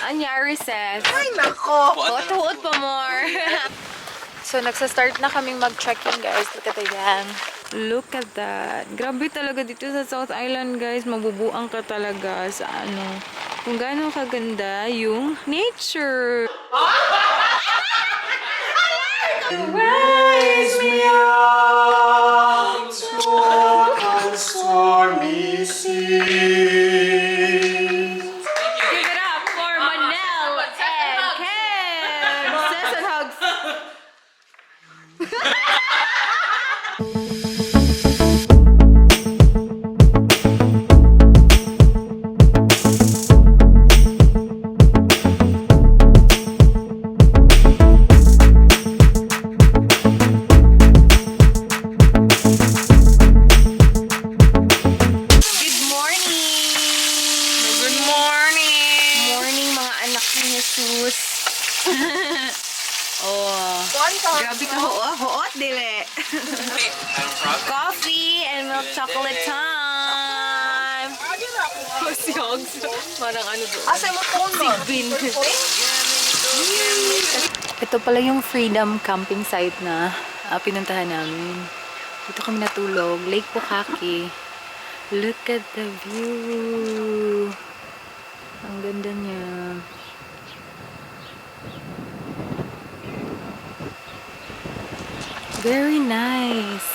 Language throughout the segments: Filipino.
Anyari says. Ay, nako! Tuot pa more. So, nagsa-start na kaming mag-trekking, guys. Look at that. Look at that. Grabe talaga dito sa South Island, guys. Mabubuang ka talaga sa ano. Kung gaano kaganda yung nature. Raise me up to a stormy sea. Give it up for Manel and Ken. Says and hugs. Grabe ka hoot dili. Coffee and milk chocolate time. Oh, si Hogs. Parang ano doon. Asa mo phone mo? Sigbin. Ito pala yung Freedom camping site na pinuntahan namin. Dito kami natulog. Lake Pukaki. Look at the view. Ang ganda niya. Very nice.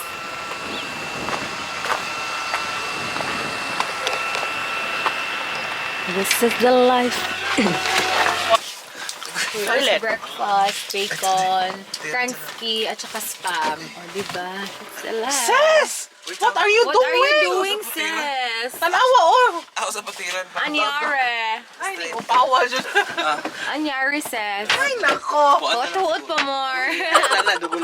This is the life. First breakfast, bacon, crunchy, at saka spam. O, diba? It's the life. Sis! What are you doing? What are you doing, sis? Tanawa, oh! Ako sa patiran. Anyari. Ay, hindi ko pawa dyan. Anyari, sis. Ay, nako! Tuot pa more. Sana, dugol.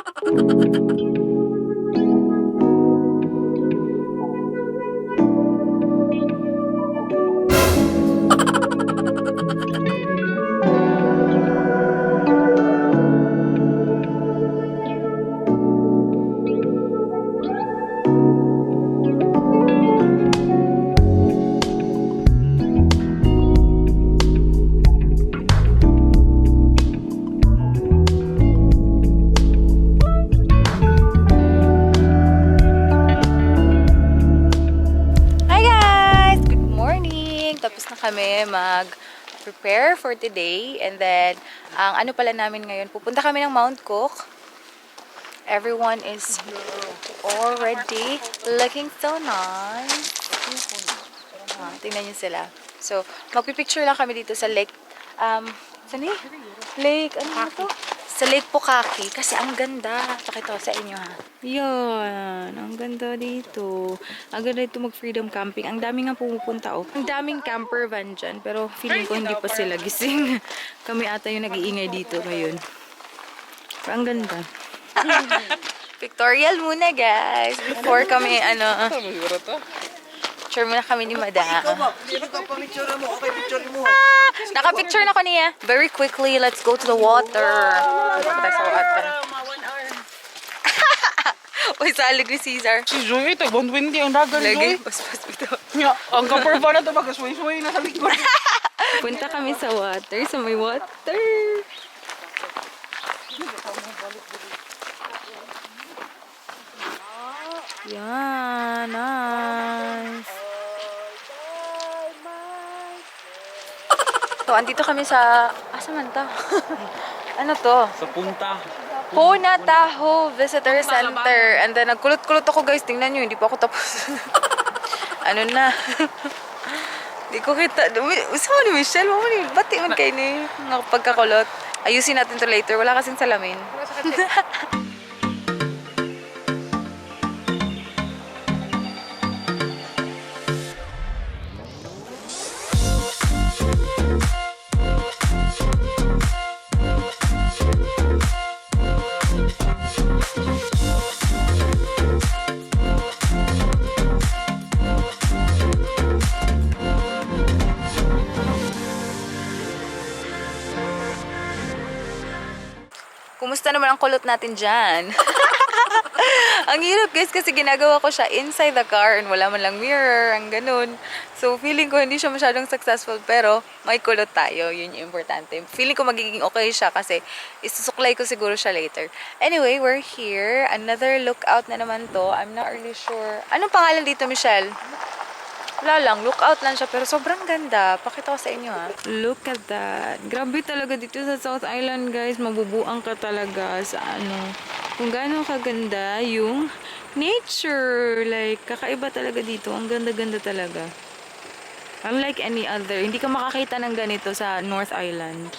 Kami mag-prepare for today, and then ang ano pala namin ngayon, pupunta kami ng Mount Cook. Everyone is already looking so nice. Tingnan nyo sila. So, magpipicture lang kami dito sa lake. Saan eh? Lake, ano na to? Sa Lake Pukaki, kasi ang ganda. Pakita ko sa inyo, ha. Yan, ang ganda dito. Ang ganda dito mag-freedom camping. Ang daming nga pumupunta, oh. Ang daming camper van dyan, pero feeling ko hindi pa sila gising. Kami ata yung nag-iingay dito ngayon. Pero ang ganda. Pictorial muna, guys. Before kami, picture muna kami ni Madam. Picture mo. Okay, picture mo. Naka-picture na ko niya. Very quickly, let's go to the water. Punta sa water. Uy, salig ni Caesar. Si Joy, tag 120 ang dagal, Lagi, Joy. paspas ito. Ang campervan na ito, magkasway-sway na sa likod. Punta kami sa water, sa may water. Yan, nice. So, andito kami sa... Asa man to? Ano to? Sa punta. Puna Tahoe Visitor Center. And then, nagkulot-kulot ako, guys. Tingnan nyo, hindi pa ako tapos. Ano na? Hindi ko kita. Saan ni Michelle? Bati man kayo ni pagkakulot. Ayusin natin to later. Wala kasing salamin. Kumusta naman ang kulot natin dyan? Ang hirap guys kasi ginagawa ko siya inside the car and wala man lang mirror, ang ganun. So feeling ko hindi siya masyadong successful pero may kulot tayo, yun yung importante. Feeling ko magiging okay siya kasi isusuklay ko siguro siya later. Anyway, we're here. Another lookout na naman to. I'm not really sure. Anong pangalan dito, Michelle? Wala lang, lookout lang siya pero sobrang ganda. Pakita ko sa inyo ha. Look at that. Grabe talaga dito sa South Island guys. Mabubuang ka talaga sa ano. Kung gaano kaganda yung nature. Like, kakaiba talaga dito. Ang ganda-ganda talaga. Unlike any other. Hindi ka makakita ng ganito sa North Island.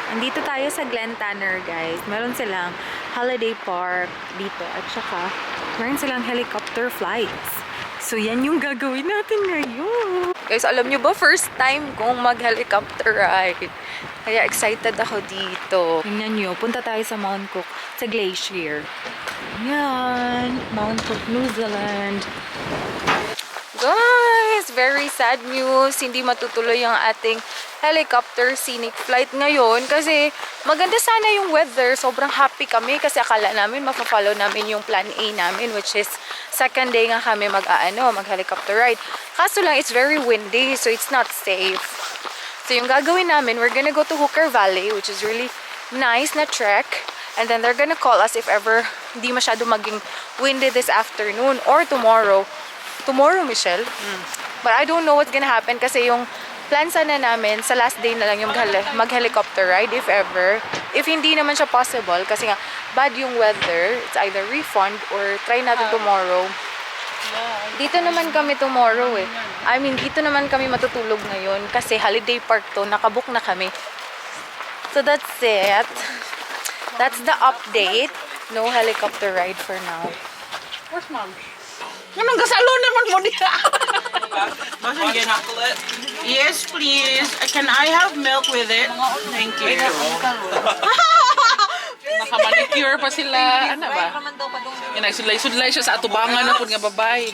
Andito tayo sa Glen Tanner, guys. Meron silang holiday park dito at saka meron silang helicopter flights. So, yan yung gagawin natin ngayon. Guys, alam nyo ba, first time kong mag-helicopter ride. Kaya excited ako dito. Tingnan nyo, punta tayo sa Mount Cook, sa glacier. Yan, Mount Cook, New Zealand. Guys, very sad news. Hindi matutuloy ang ating helicopter scenic flight ngayon kasi maganda sana yung weather. Sobrang happy kami kasi akala namin mapafollow namin yung plan A namin, which is second day nga kami mag-helicopter ride. Kaso lang, it's very windy, so it's not safe. So yung gagawin namin, we're gonna go to Hooker Valley, which is really nice na trek. And then they're gonna call us if ever hindi masyado maging windy this afternoon or tomorrow. Tomorrow, Michelle? But I don't know what's gonna happen kasi yung plan sana namin sa last day na lang yung mag-helicopter ride if ever. If hindi naman siya possible kasi nga bad yung weather, it's either refund or try natin tomorrow. Dito naman kami tomorrow eh. I mean, dito naman kami matutulog ngayon kasi holiday park to, nakabook na kami. So that's it. That's the update. No helicopter ride for now. Where's mom? Anong gasalo naman mo diya? Yes, please. Can I have milk with it? Thank you. Nakamanicure pa sila. Ano ba? Nagsudlay-sudlay siya sa atubangan na po nga babay.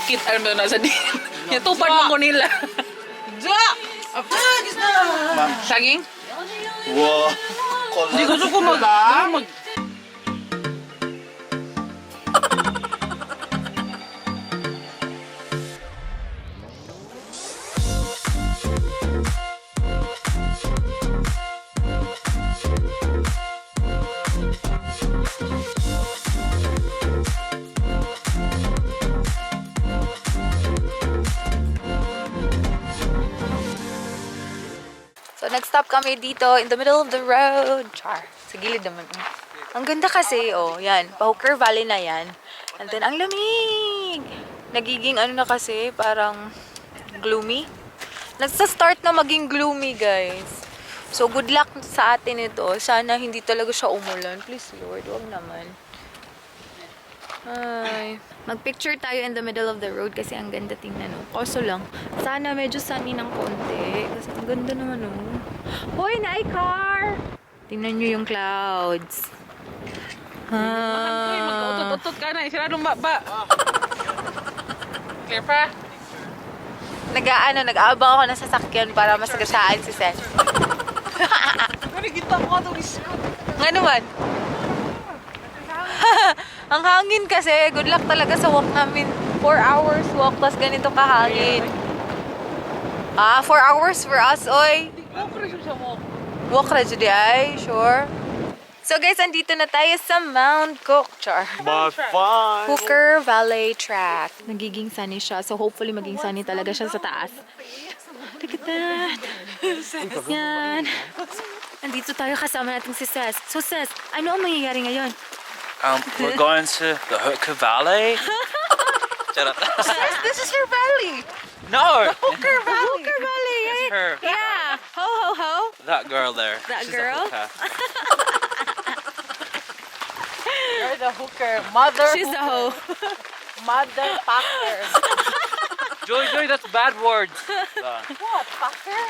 Kit, ano na sa din. Yatupan mo nila. Ja! Saging? Wow. Hindi gusto ko mag... So, nag-stop kami dito in the middle of the road. Char. Sa gilid naman. Ang ganda kasi, oh. Yan. Pa-Hooker Valley na yan. And then, ang lamig! Nagiging ano na kasi, parang gloomy. Nagsa-start na maging gloomy, guys. So, good luck sa atin ito. Sana hindi talaga siya umulan. Please, Lord. Huwag naman. Ay. Mag-picture tayo in the middle of the road kasi ang ganda tingnan, no? Kaso lang, sana medyo sunny ng konti. Kasi ang ganda naman, no? Hoy, na-car! Tingnan nyo yung clouds. Magkautot-utot ka na. Siradong ba? Clear pa? Nag-aabang ako ng sasakyan para masagasaan si Sen. Kita mo ito. Nga naman. Ang hangin kasi. Good luck talaga sa walk namin. 4 hours walk, tas ganito kahangin. 4 hours for us, oy. Walk na dyan, ay. Sure. So guys, andito na tayo sa Mount Cook. Char. My fun. Hooker Valley Track. Nagiging sunny siya. So hopefully maging sunny talaga siya sa taas. Look at that. Yan. Andito tayo kasama natin si Ses. So Ses, ano ang mangyayari ngayon? We're going to the Hooker Valley. Ses, this is her valley. No. Hooker Valley. It's her. Yeah. Ho, ho, ho. That girl there. That She's girl? A hooker. You're the hooker. Mother She's a hoe. Mother packer. Joy, that's bad words. What? Packer?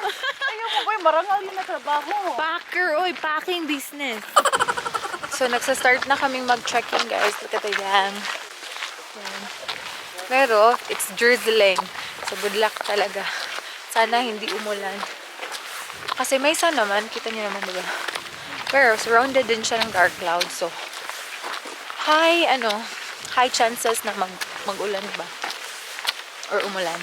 Ayaw mo ba yung marangal yun na trabaho? Packer, oy, packing business. So, nagsa-start na kaming mag-trekking, guys. Look at the yan. Yan. Pero, it's drizzling. So, good luck talaga. Sana hindi umulan. Kasi may sun naman. Kita niyo naman, diba? Pero, surrounded din siya ng dark clouds. So, high chances na mag-ulan ba? Or umulan.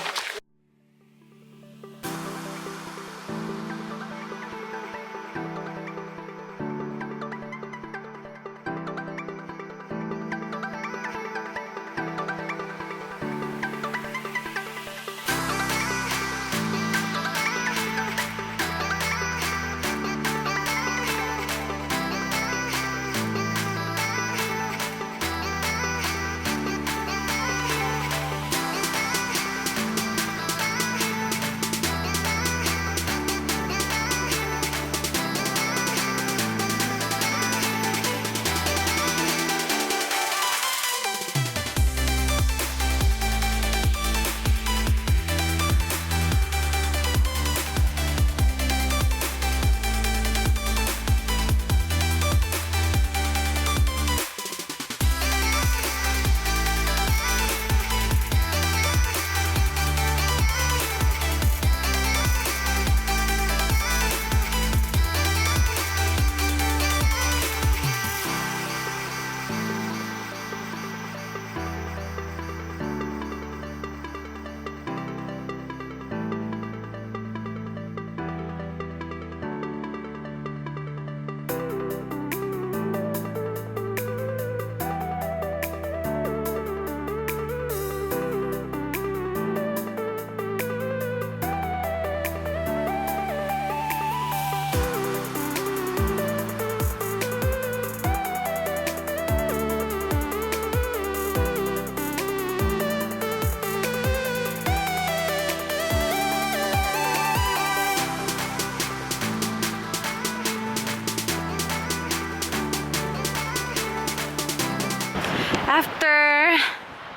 After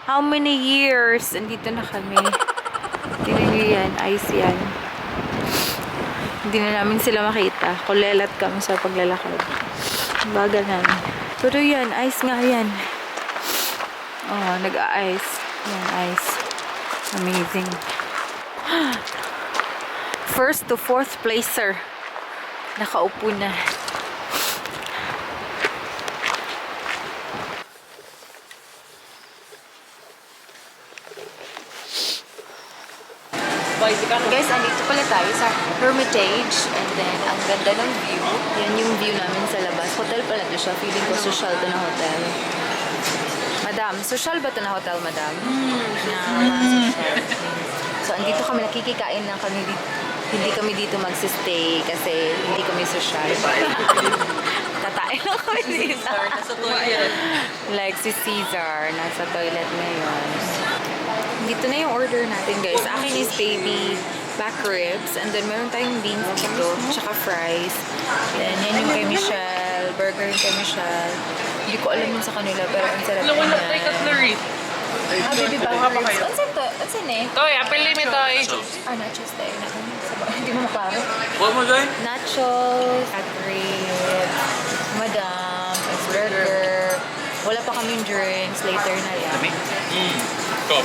how many years, andito na kami. Tingnan nyo yan, ice yan. Hindi na namin sila makita. Kulelat kami sa paglalakad. Bagal namin. Pero yan, ice nga yan. Oh, nag-a-ice. Yan, ice. Amazing. First to fourth placer. Nakaupo na. Guys, andito pala tayo sa Hermitage and then ang ganda ng view. Yan yung view namin sa labas. Hotel pala to siya. Feeling ko social to na hotel. Madam, social ba to na hotel, madam? Social. So, andito kami nakikikain lang kami. Hindi kami dito magsistay kasi hindi kami social. Katayin lang kami dito. Nasa toilet. Like si Caesar, nasa toilet ngayon. Dito na yung order natin, guys. Sa akin is baby back ribs. And then, meron tayong beans dito. Tsaka fries. Then, yan yung kay Michelle. Burger yung kay Michelle. Hindi ko alam yun sa kanila. Pero, ang sarap Alam mo na tayo niya. cutlery. Baby back ribs. Ano ito? Ano eh? Toy, apelin ni Toy. Nachos tayo na. Hindi mo maklaro. What am I doing? Nachos. Back ribs. Madam. Burger. Wala pa kaming drinks. Later na yan. Go.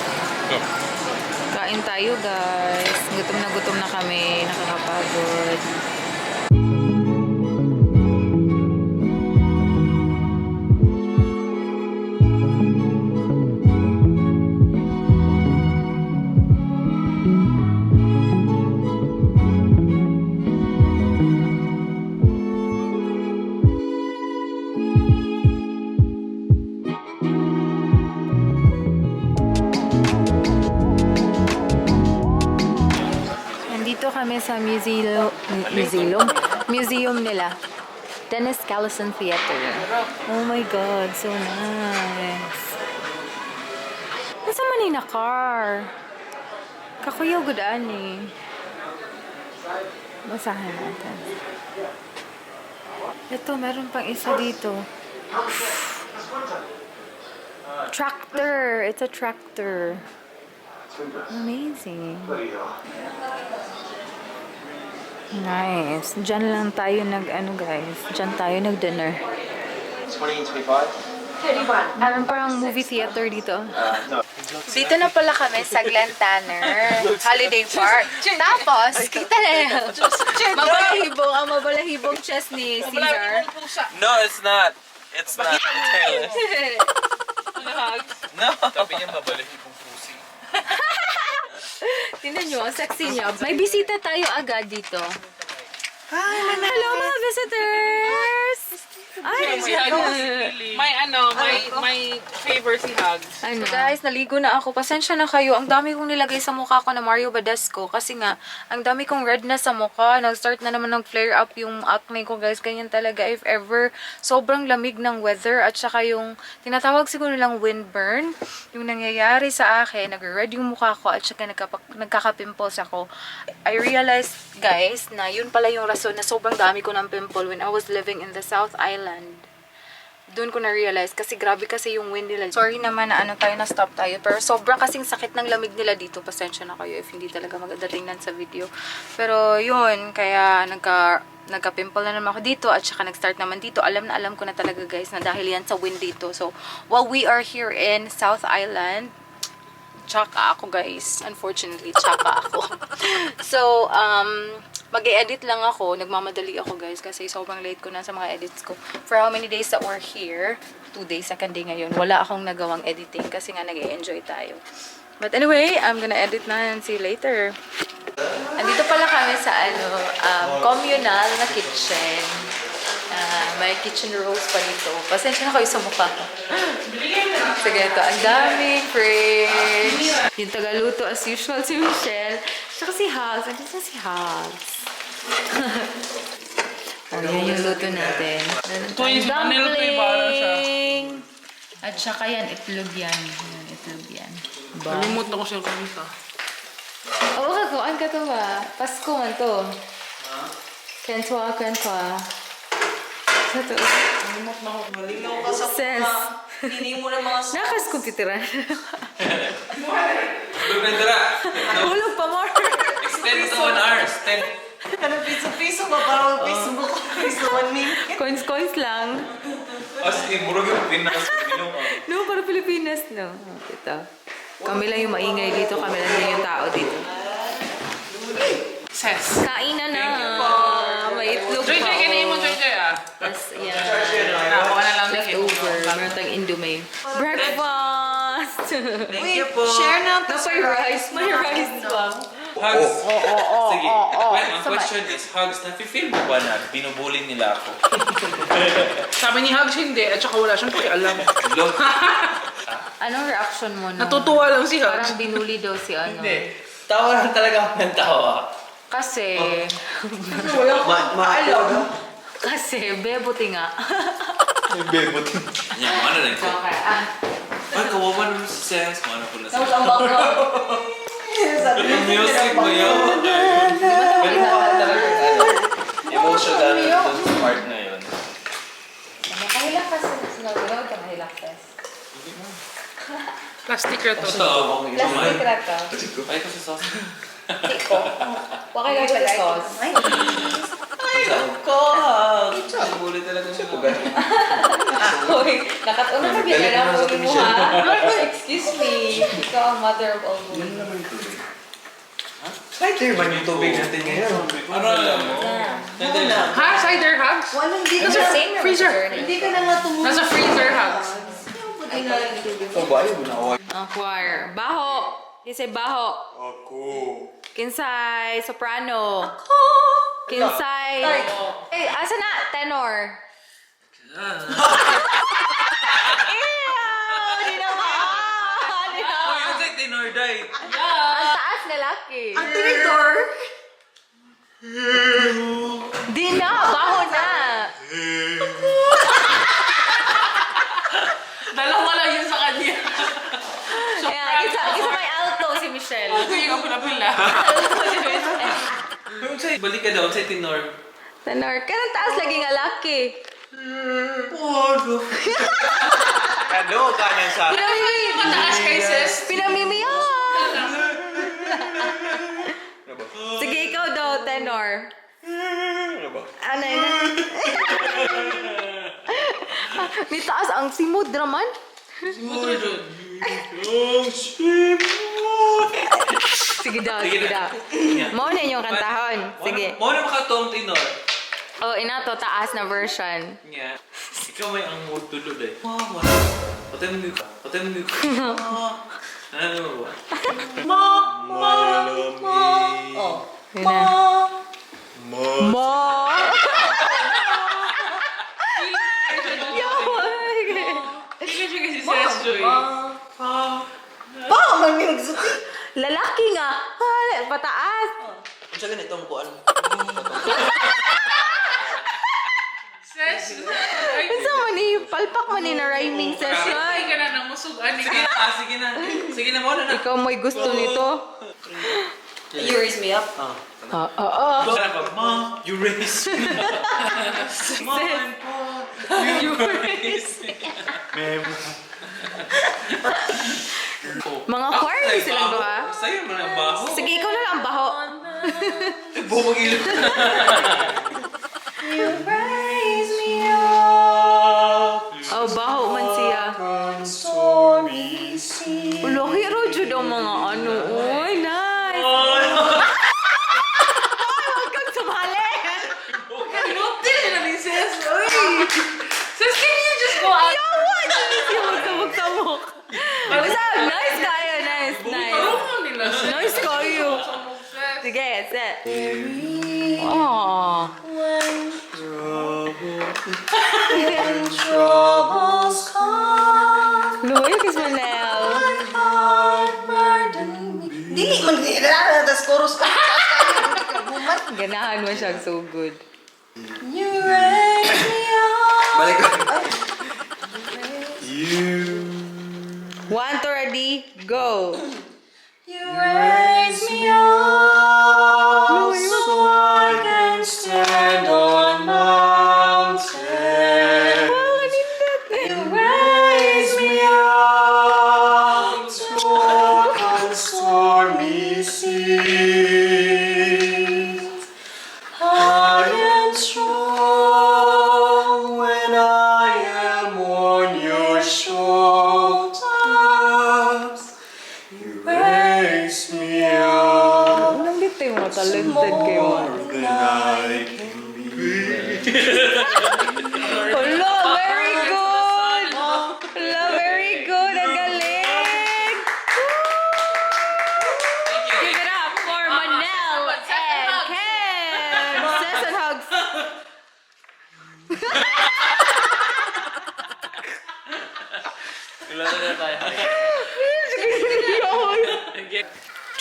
Kain tayo, guys. Gutom na kami. Nakakapagod. Nandito kami sa museum nila. Dennis Callison Theater. Oh my God, so nice. Nasa man na car? Kakuyaw gudaan eh. Basahin natin. Ito, meron pang isa dito. Tractor! It's a tractor. Amazing. Nice. Diyan lang tayo guys. Diyan tayo nag-dinner. 2025? Meron parang movie theater dito. Dito na pala kami sa Glen Tanner Holiday Park. Tapos, kita na yan. Ang mabalahibong chest ni Caesar. No, it's not. It's not. Taylor. No. Sabi niya mabalahibong pusi. Tingnan nyo, ang sexy niya. May bisita tayo agad dito. Hello mga visitors! Ay, Si Hugs. May favor si Hugs. Ano? Guys, naligo na ako. Pasensya na kayo. Ang dami kong nilagay sa mukha ko na Mario Badescu. Kasi nga, ang dami kong red na sa mukha. Nag-start na naman ng-flare up yung acne ko, guys. Ganyan talaga. If ever, sobrang lamig ng weather. At saka yung, tinatawag siguro nilang windburn. Yung nangyayari sa akin, nag-red yung mukha ko. At saka nagkaka-pimples ako. I realized, guys, na yun pala yung rason na sobrang dami ko ng pimple when I was living in the South Island. Doon ko na-realize kasi grabe kasi yung wind nila. Sorry naman na na-stop tayo. Pero sobra kasing sakit ng lamig nila dito. Pasensya na kayo if hindi talaga maganda tingnan sa video. Pero yun, kaya nagka-pimple na naman ako dito at saka nag-start naman dito. Alam na alam ko na talaga guys na dahil yan sa wind dito. So, while we are here in South Island, tsaka ako guys. Unfortunately, tsaka ako. So, mag-e-edit lang ako. Nagmamadali ako guys kasi sobrang late ko na sa mga edits ko. For how many days that we're here? 2 days, second day ngayon. Wala akong nagawang editing kasi nga nag-e-enjoy tayo. But anyway, I'm gonna edit na and see you later. Andito pala kami sa communal na kitchen. May kitchen rolls pa dito. Pasensya na kayo sa mukha ko. Sige, ito. Ang daming fridge. Yung tagaluto as usual si Michelle. Tsaka si Hugs. Andito si Hugs. Oh, yan yung luto natin. Twins, vanilla flavor siya. At saka yan, itlog yan. Yan, itlog yan. Nalimut na ko siya kumita. Oo, kakuan ka to ba? Pasko man to. Kentwa. Sa to. Malinaw ka sa Sense. Hindi mo na mga Nakas kompiteran. Bibendera. Hulog pa more. Extend to 1 hour. Extend. Ano, piso ba? Parang Facebook. Piso 1 minute. Coins lang. As in, murag yung Pinas. No, para Pilipinas, no. Ito. Kami lang yung maingay dito. Kami lang din yung tao dito. Ses. Kainan na. May itlog Joy, pa. Joy, kanayin mo, Joy, ah. Tapos, yan. Nakuha na lang Leftover. Meron tayong Indomie. Breakfast! Thank you po. Share na to. May rice. May rice ba? Hugs. Sige. Well, ang question is, Hugs, nafe-feel mo ba na binubully nila ako? Sabi ni Hugs hindi, at saka wala siyang pakialam. Look. Anong reaction mo? No? Natutuwa lang si Hugs. Parang binuli daw si ano. Tawa lang talaga ako ng tawa. Kasi... Maalam. Kasi, bebuti nga. Bebot. Yan, mana na ito. Okay, Ay, kawawa naman si Ses. Mana ko na siya. Ang background. Yung music mo yun. Pero mukha talaga emotional doon sa part na yun. Nakahilak ka sa sinagawag ka mahilak ka. Plastic na to. Ito, akong Plastic iba. rato. Ay, kasi sauce. Waka lang sa sauce. Nabuli talaga siya po Hoy, nakatuna ka binala mo mo ha? Excuse me. Ikaw ang mother of all women. Cider man yung tubig natin ngayon. Ano alam mo? Ha? Cider Hugs? Walang hindi ka Nasa na. same freezer. Hindi ka na nga tumulong. Nasa freezer Hugs. Ito ba yun? Choir. Baho. Kinsay baho. Ako. Kinsay soprano. Kinsay. Eh, asa na? Tenor. Di na Oh, yung sa tinorday. Ang taas na laki. Ang tinidor. Di na, baho na. Dalawa lang yun sa kanya. Ayan, isa may alto si Michelle. Hindi ko pila-pila. Alto si Michelle. Balik ka daw sa tinor. Tenor, kanang taas lagi nga laki. Ano ka niyan sa... Mataas kay sis. Pinamimiyak! Sige, ikaw daw, tenor. Ano ba? Ano yun? May taas ang simod naman. Mutro jud. Sige daw, sige daw. Mao na inyong kantahon. Sige. Mo na makatong tinor. Oh, ina to, taas na version. Nya. Ikaw may ang mood tulod eh. Patay mo ka. Patay mo ka. Ano ba? Oh. Yun na. Mo! Sige sige si sis Joy. Ba, man may nagsuti. Lalaki nga. Pataas. Kung sa ganito ang kuan. Sis. Ay, Pinsa mo ni, palpak mo ni na rhyming session. ay ka na nang musugan. Sige na, sige na. Sige na, mo na na. Ikaw mo'y gusto nito. You raise me up. Sana pa, Ma, you raise me. Ma, You raise me. Mga choir silang doha. Sa'yo mo na baho. Sige, ikaw na lang baho. Bumang ilog. You raise me up. Oh, baho man siya. Stormy sea. Ulo, hero jud ang mga ano. Uy, nice. Huwag kang sumali. Inutil na ni sis. Uy. Sis, can you just go out? Yawan! Hindi mo sabog-sabog. Basta, nice kayo, nice, nice. Parang nila sis. Nice kayo. Sis. Sige, set. Aww. When troubles come, Luya, kiss mo now. heart burden me. Dili man nila, tas chorus ka. Gumat. Ganahan mo siyang so good. You raise me up. Balik ko. One, two, ready, go. You raise me up so I can stand on mountains. You raise me up to walk on stormy seas. High and strong when I am on your shoulders. You raise me up. Anong dito yung mga talented kayo? Than I can be. Hello, very good! Hello, very good! Ang galing! Give it up for Manel and Ken! Sis and hugs! Kailangan na tayo.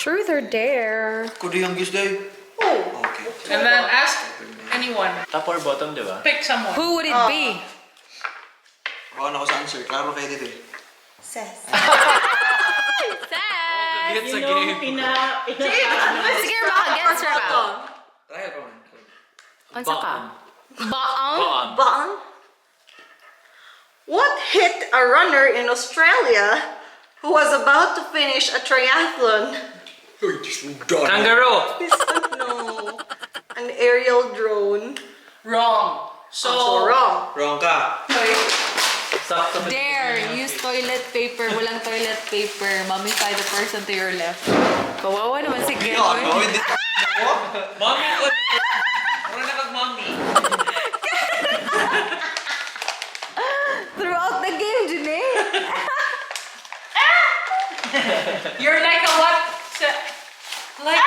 Truth or dare? Kudo yung gis day. Oh. Okay. And then ask anyone. Top or bottom, di ba? Pick someone. Who would it be? Baka na ako sa answer. Klaro kayo dito eh. Says. Seth! It's a game. Sige, maka-guess her ba? Trial pa man. Unsa ka? Baang? Bang. What hit a runner in Australia who was about to finish a triathlon? Kangaroo. No. An aerial drone. Wrong. So wrong. Wrong ka. Sakto. Dare, use toilet paper. Walang toilet paper. Mamify the person to your left. Kawawa naman si Ken. Ano? Hindi. Mommy ko. Mura na kag mommy. Throughout the game, Janae. You're like a what? Like...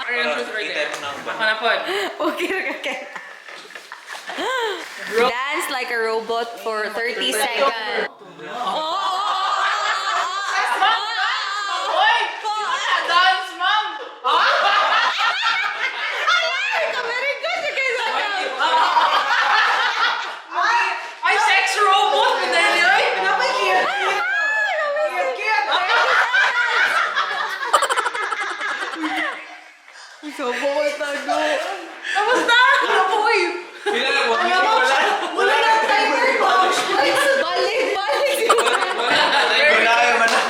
Are you truth or dare? Hanapod. Okay, okay. Dance like a robot for 30 seconds. Hoy! Dance, ma'am! Very good, you guys. Ay, sex robot! Pinali, oy! Pila na, wag mo wala. Wala na ang timer mo. Balik! Wala kayo man na.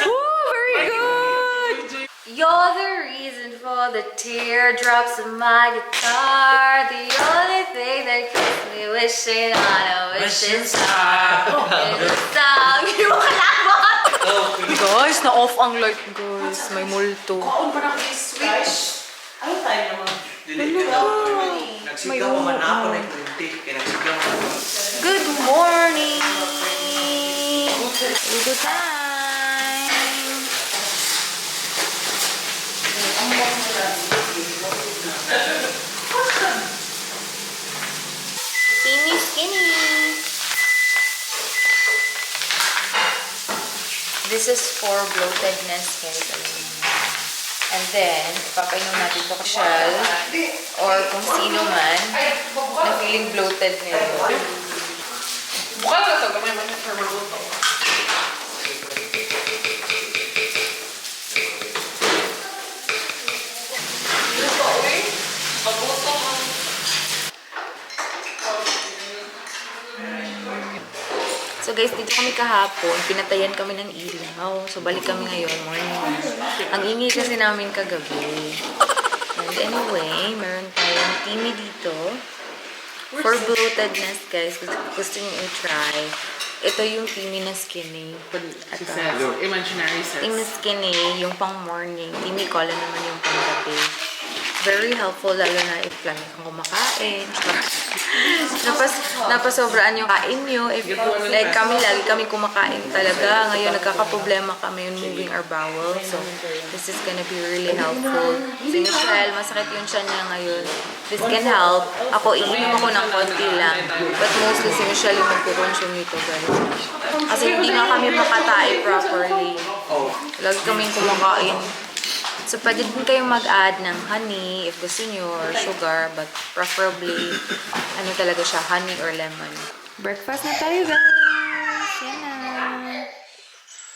Very good! You're the reason for the teardrops of my guitar. The only thing that keeps me wishing on a wishing star is a song you kalabot! Guys, na-off ang light, guys. May multo. Switch. Ano tayo naman? Nagsigaw pa man ako na yung 20. Kaya nagsigaw pa. Good morning! Good time! Skinny, skinny! This is for bloatedness, guys. Alam niyo na. And then, ipapainom natin ito kay Shell or kung sino man na feeling bloated nito. Buka na ito, gamay man for maluto. Luto, eh. Mabuto. So guys, dito kami kahapon, pinatayan kami ng ilaw. So balik kami ngayon, morning. Ang ingay kasi namin kagabi. And anyway, meron tayong Timmy dito. For bloatedness, guys, gusto nyo i-try. Ito yung Timmy na skinny. She says, imaginary says. Timmy skinny, yung pang morning. Timmy cola naman yung pang gabi. Very helpful, lalo na if lagi kang kumakain. Napasobraan yung kain nyo. If, like kami, lagi kami kumakain talaga. Ngayon, nagkakaproblema kami yung moving our bowel. So, this is gonna be really helpful. Si Michelle, masakit yung tiyan niya ngayon. This can help. Ako, iinom ako ng konti lang. But mostly, si Michelle yung magkukonsume nito, guys. Kasi hindi nga kami makatae properly. Lagi kaming kumakain. So, pwede din kayong mag-add ng honey if gusto nyo or sugar, but preferably, ano talaga siya, honey or lemon. Breakfast na tayo, guys! Yan na!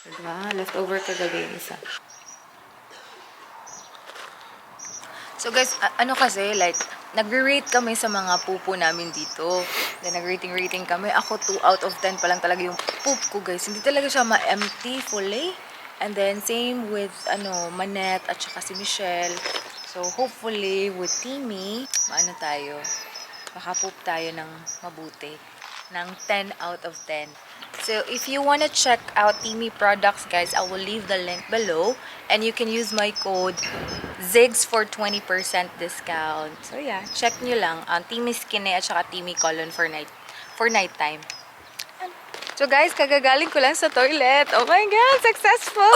Diba? Leftover kagabi yung isa. So, guys, ano kasi, like, nagre-rate kami sa mga pupo namin dito. Then, nag-rating kami. Ako, 2 out of 10 pa lang talaga yung poop ko, guys. Hindi talaga siya ma-empty fully. And then, same with, Manette at saka si Michelle. So, hopefully, with Timmy, maano tayo, makapoop tayo ng mabuti. Ng 10 out of 10. So, if you wanna check out Timmy products, guys, I will leave the link below. And you can use my code ZIGS for 20% discount. So, yeah, check nyo lang ang Timmy Skinny at saka Timmy Colon for nighttime. So guys, kagagaling ko lang sa toilet. Oh my God, successful!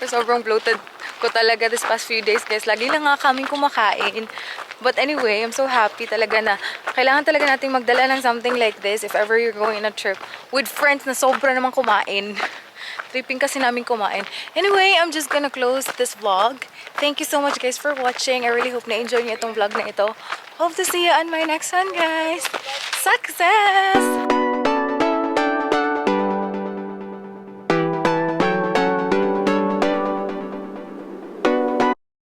Sobrang bloated ko talaga this past few days, guys. Lagi lang nga kaming kumakain. But anyway, I'm so happy talaga na kailangan talaga nating magdala ng something like this if ever you're going on a trip with friends na sobra namang kumain. Tripping kasi namin kumain. Anyway, I'm just gonna close this vlog. Thank you so much, guys, for watching. I really hope na-enjoy niyo itong vlog na ito. Hope to see you on my next one, guys. Success!